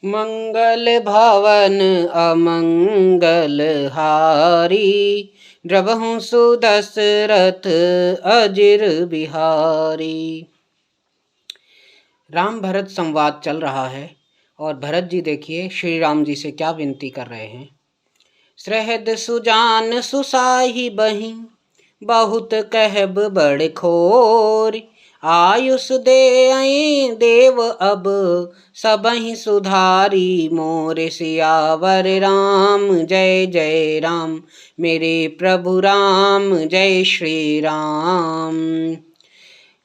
मंगल भवन अमंगल हारी, द्रवहु सुदशरथ अजिर बिहारी। राम भरत संवाद चल रहा है और भरत जी देखिए श्री राम जी से क्या विनती कर रहे हैं। सहृद सुजान सुसाही बही, बहुत कहब बड़ खोर, आयुष दे देव अब सबहि सुधारी, मोर सियावर राम जय जय राम, मेरे प्रभु राम जय श्री राम।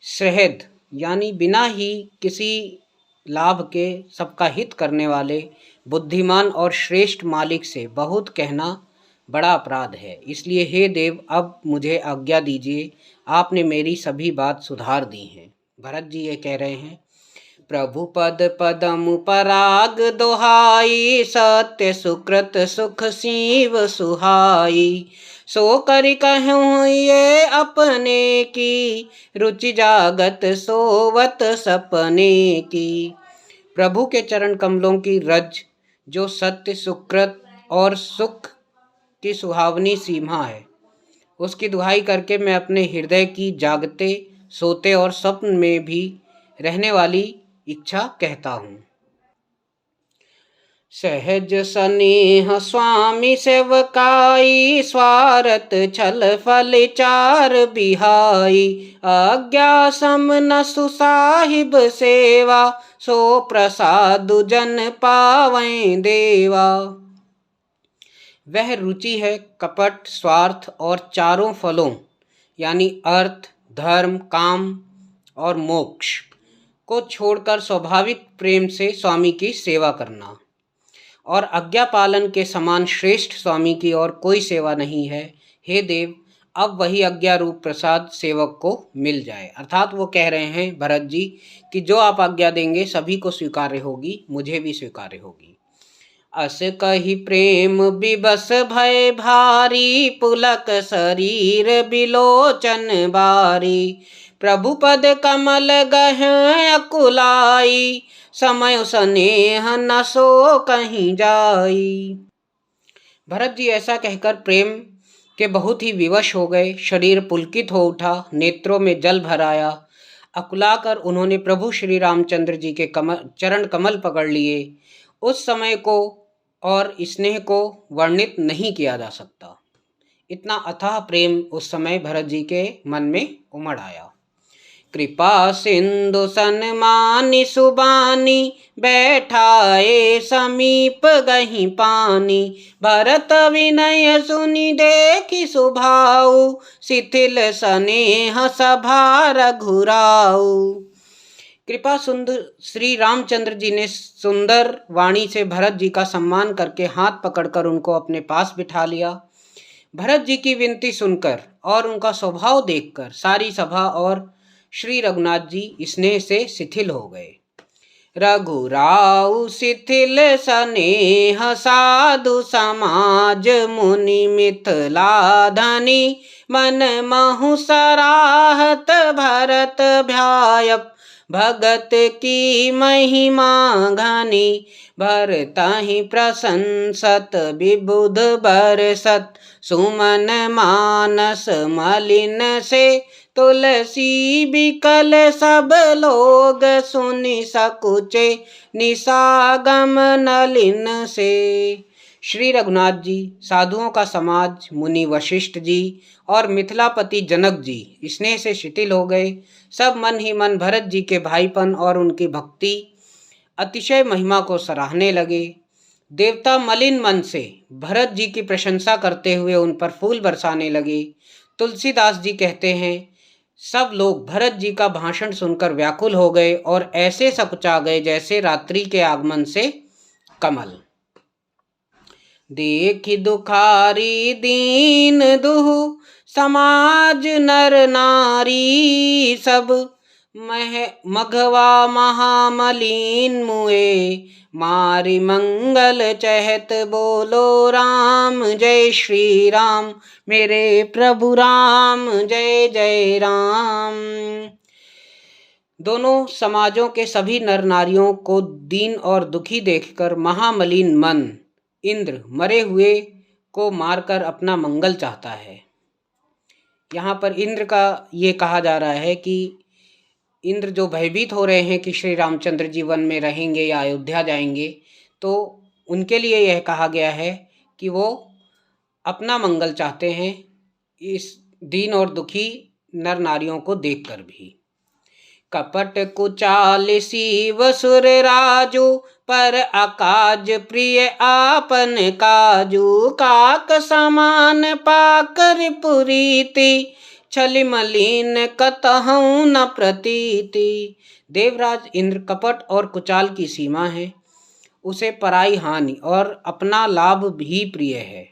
सहृद यानी बिना ही किसी लाभ के सबका हित करने वाले बुद्धिमान और श्रेष्ठ मालिक से बहुत कहना बड़ा अपराध है, इसलिए हे देव अब मुझे आज्ञा दीजिए, आपने मेरी सभी बात सुधार दी हैं। भरत जी ये कह रहे हैं, प्रभु पद पदम पराग दोहाई, सत्य सुकृत सुख सीव सुहाई, सो करि कहूँ ये अपने की, रुचि जागत सोवत सपने की। प्रभु के चरण कमलों की रज जो सत्य सुकृत और सुख की सुहावनी सीमा है, उसकी दुहाई करके मैं अपने हृदय की जागते सोते और स्वप्न में भी रहने वाली इच्छा कहता हूँ। सहज स्नेह स्वामी सेवकाई, स्वारथ छल फल चार बिहाई, आज्ञा सम न सुसाहिब सेवा, सो प्रसाद जन पावैं देवा। वह रुचि है कपट स्वार्थ और चारों फलों यानी अर्थ धर्म काम और मोक्ष को छोड़कर स्वाभाविक प्रेम से स्वामी की सेवा करना, और आज्ञा पालन के समान श्रेष्ठ स्वामी की और कोई सेवा नहीं है। हे देव अब वही आज्ञा रूप प्रसाद सेवक को मिल जाए। अर्थात वो कह रहे हैं भरत जी कि जो आप आज्ञा देंगे सभी को स्वीकार्य होगी, मुझे भी स्वीकार्य होगी। अस कही प्रेम विबस भय भारी, पुलक शरीर बिलोचन बारी, प्रभु पद कमल गह अकुलाई, समय स्नेह न सो कहीं जाई। भरत जी ऐसा कहकर प्रेम के बहुत ही विवश हो गए, शरीर पुलकित हो उठा, नेत्रों में जल भर आया। अकुलाकर उन्होंने प्रभु श्री रामचंद्र जी के चरण कमल पकड़ लिए। उस समय को और स्नेह को वर्णित नहीं किया जा सकता, इतना अथाह प्रेम उस समय भरत जी के मन में उमड़ आया। कृपा सिंधु सन्मानी सुबानी, बैठाए समीप गही पानी, भरत विनय सुनि देखि सुभाऊ, शिथिल स्नेह सभा रघुराऊ। कृपा सुंदर श्री रामचंद्र जी ने सुंदर वाणी से भरत जी का सम्मान करके हाथ पकड़कर उनको अपने पास बिठा लिया। भरत जी की विनती सुनकर और उनका स्वभाव देखकर सारी सभा और श्री रघुनाथ जी स्नेह से शिथिल हो गए। रघुराऊ शिथिल स्नेह साधु समाज, मुनि मिथिला धनी, मन महु सराहत भरत भ्यायप, भगत की महिमा घनी, भरतहि प्रशंसत विबुध बरसत, सुमन मानस मलिन से, तुलसी बिकल सब लोग, सुनि सकुचे निसागम नलिन से। श्री रघुनाथ जी, साधुओं का समाज, मुनि वशिष्ठ जी और मिथिलापति जनक जी स्नेह से शिथिल हो गए। सब मन ही मन भरत जी के भाईपन और उनकी भक्ति अतिशय महिमा को सराहने लगे। देवता मलिन मन से भरत जी की प्रशंसा करते हुए उन पर फूल बरसाने लगे। तुलसीदास जी कहते हैं, सब लोग भरत जी का भाषण सुनकर व्याकुल हो गए और ऐसे सकुचा गए जैसे रात्रि के आगमन से कमल। देखि दुखारी दीन दुहु, समाज नर नारी सब, मघवा महामलीन मुए, मारि मंगल चहत बोलो राम जय श्री राम, मेरे प्रभु राम जय जय राम। दोनों समाजों के सभी नर नारियों को दीन और दुखी देखकर महामलिन मन इंद्र मरे हुए को मारकर अपना मंगल चाहता है। यहाँ पर इंद्र का ये कहा जा रहा है कि इंद्र जो भयभीत हो रहे हैं कि श्री रामचंद्र जी वन में रहेंगे या अयोध्या जाएंगे, तो उनके लिए यह कहा गया है कि वो अपना मंगल चाहते हैं इस दीन और दुखी नर नारियों को देखकर भी। कपट कुचाल शिव सुर राजू पर अकाज प्रिय आपन काजू काक समान पाकर पुरीति छलि मलिन कतहु न प्रतीति। देवराज इंद्र कपट और कुचाल की सीमा है, उसे पराई हानि और अपना लाभ भी प्रिय है।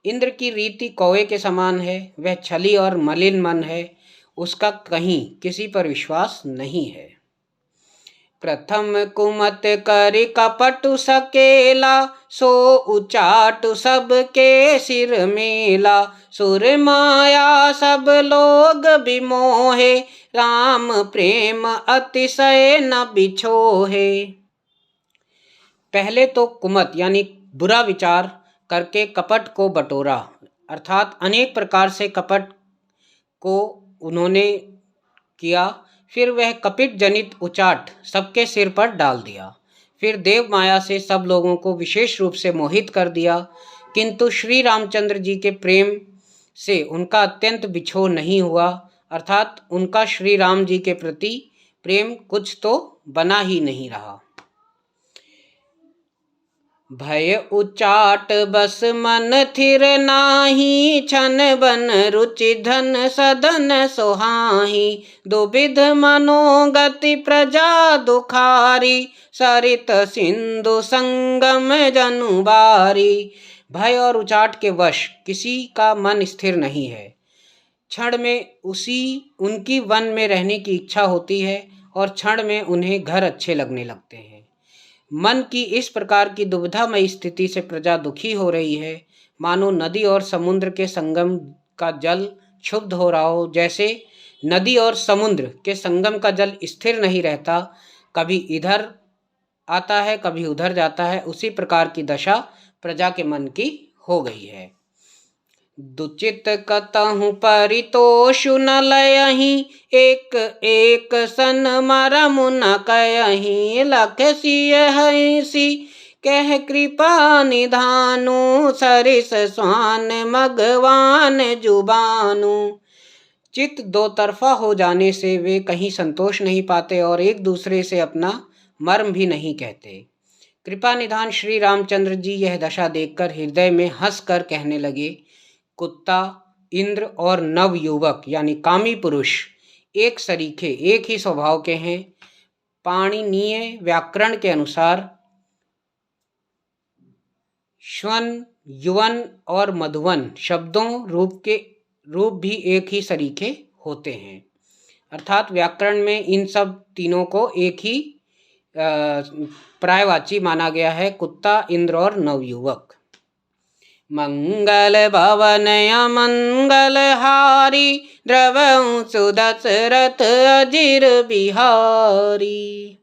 इंद्र की रीति कौवे के समान है, वह छली और मलिन मन है, उसका कहीं किसी पर विश्वास नहीं है। प्रथम कुमत करि कपटु सकेला सो उचाटु सबके सिर मेला सुर माया सब लोग बिमोहे राम प्रेम अतिशय न बिछोहे। पहले तो कुमत यानी बुरा विचार करके कपट को बटोरा, अर्थात अनेक प्रकार से कपट को उन्होंने किया। फिर वह कपट जनित उचाट सबके सिर पर डाल दिया। फिर देव माया से सब लोगों को विशेष रूप से मोहित कर दिया, किंतु श्री रामचंद्र जी के प्रेम से उनका अत्यंत बिछोह नहीं हुआ, अर्थात उनका श्री राम जी के प्रति प्रेम कुछ तो बना ही नहीं रहा। भय उचाट बस मन थिर नाही छन बन रुचि धन सदन सोहाही दुविध मनोगति प्रजा दुखारी सरित सिंधु संगम जनुबारी। भय और उचाट के वश किसी का मन स्थिर नहीं है, क्षण में उनकी वन में रहने की इच्छा होती है और क्षण में उन्हें घर अच्छे लगने लगते हैं। मन की इस प्रकार की दुविधामय स्थिति से प्रजा दुखी हो रही है, मानो नदी और समुद्र के संगम का जल क्षुब्ध हो रहा हो। जैसे नदी और समुद्र के संगम का जल स्थिर नहीं रहता, कभी इधर आता है कभी उधर जाता है, उसी प्रकार की दशा प्रजा के मन की हो गई है। दुचित कतहु परितोषु न लयहि एक एक सन मरमु न कयहि लख सिय हंसी कह कृपा निधानु सरिस स्वान मगवान जुबानु। चित्त दो तरफा हो जाने से वे कहीं संतोष नहीं पाते और एक दूसरे से अपना मर्म भी नहीं कहते। कृपा निधान श्री रामचंद्र जी यह दशा देखकर हृदय में हंस कर कहने लगे, कुत्ता इंद्र और नव युवक यानी कामी पुरुष एक सरीखे एक ही स्वभाव के हैं। पाणिनीय व्याकरण के अनुसार श्वन युवन और मधुवन शब्दों रूप भी एक ही सरीखे होते हैं, अर्थात व्याकरण में इन सब तीनों को एक ही पर्यायवाची माना गया है, कुत्ता इंद्र और नवयुवक। मंगल भवन अमंगल हारी द्रवं सुदशरथ अजिर बिहारी।